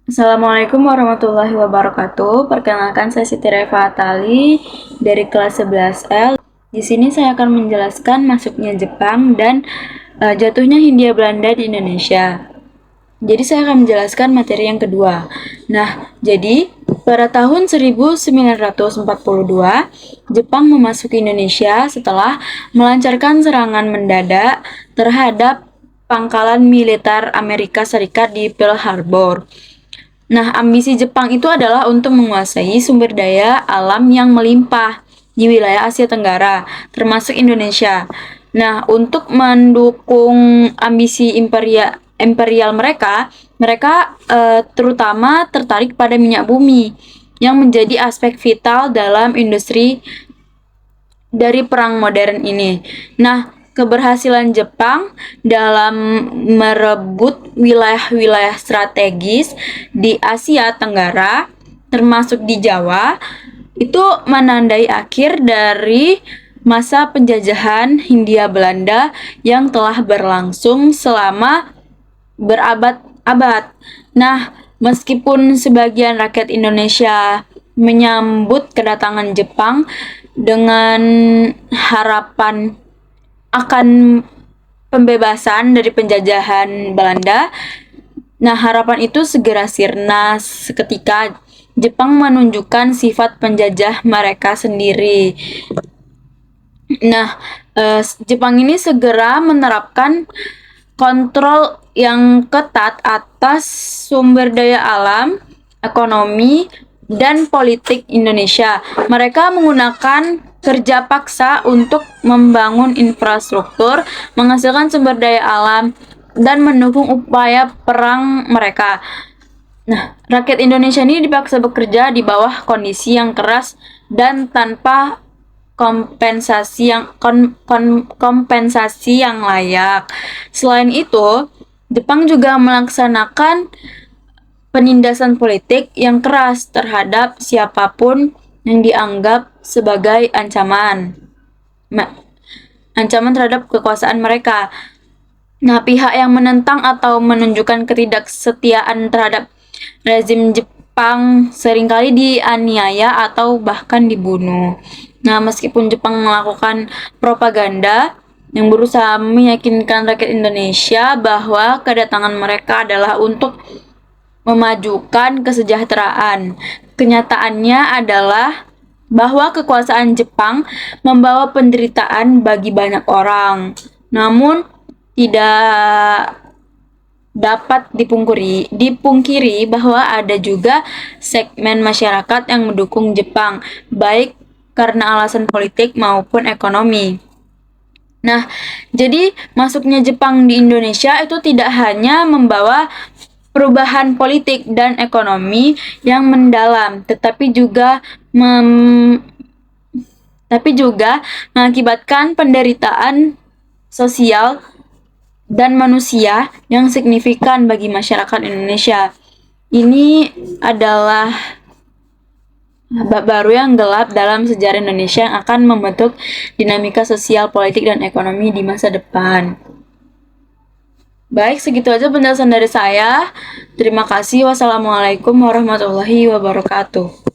Assalamualaikum warahmatullahi wabarakatuh. Perkenalkan, saya Siti Reva Atali dari kelas 11L. Di sini saya akan menjelaskan masuknya Jepang dan jatuhnya Hindia Belanda di Indonesia. Jadi saya akan menjelaskan materi yang kedua. Nah, jadi pada tahun 1942, Jepang memasuki Indonesia setelah melancarkan serangan mendadak terhadap pangkalan militer Amerika Serikat di Pearl Harbor. Nah, ambisi Jepang itu adalah untuk menguasai sumber daya alam yang melimpah di wilayah Asia Tenggara, termasuk Indonesia. Nah, untuk mendukung ambisi imperial mereka, terutama tertarik pada minyak bumi yang menjadi aspek vital dalam industri dari perang modern ini. Nah, keberhasilan Jepang dalam merebut wilayah-wilayah strategis di Asia Tenggara, termasuk di Jawa, itu menandai akhir dari masa penjajahan Hindia Belanda yang telah berlangsung selama berabad-abad. Nah, meskipun sebagian rakyat Indonesia menyambut kedatangan Jepang dengan harapan akan pembebasan dari penjajahan Belanda, nah harapan itu segera sirna seketika Jepang menunjukkan sifat penjajah mereka sendiri. Nah, Jepang ini segera menerapkan kontrol yang ketat atas sumber daya alam, ekonomi, dan politik Indonesia. Mereka menggunakan kerja paksa untuk membangun infrastruktur, menghasilkan sumber daya alam, dan mendukung upaya perang mereka. Nah, rakyat Indonesia ini dipaksa bekerja di bawah kondisi yang keras dan tanpa kompensasi yang layak. Selain itu, Jepang juga melaksanakan penindasan politik yang keras terhadap siapapun yang dianggap sebagai ancaman terhadap kekuasaan mereka. Nah, pihak yang menentang atau menunjukkan ketidaksetiaan terhadap rezim Jepang seringkali dianiaya atau bahkan dibunuh. Nah, meskipun Jepang melakukan propaganda yang berusaha meyakinkan rakyat Indonesia bahwa kedatangan mereka adalah untuk memajukan kesejahteraan, kenyataannya adalah bahwa kekuasaan Jepang membawa penderitaan bagi banyak orang. Namun, tidak dapat dipungkiri bahwa ada juga segmen masyarakat yang mendukung Jepang, baik karena alasan politik maupun ekonomi. Nah, jadi masuknya Jepang di Indonesia itu tidak hanya membawa perubahan politik dan ekonomi yang mendalam, tapi juga mengakibatkan penderitaan sosial dan manusia yang signifikan bagi masyarakat Indonesia. Ini adalah bab baru yang gelap dalam sejarah Indonesia yang akan membentuk dinamika sosial, politik, dan ekonomi di masa depan. Baik, segitu aja penjelasan dari saya. Terima kasih. Wassalamualaikum warahmatullahi wabarakatuh.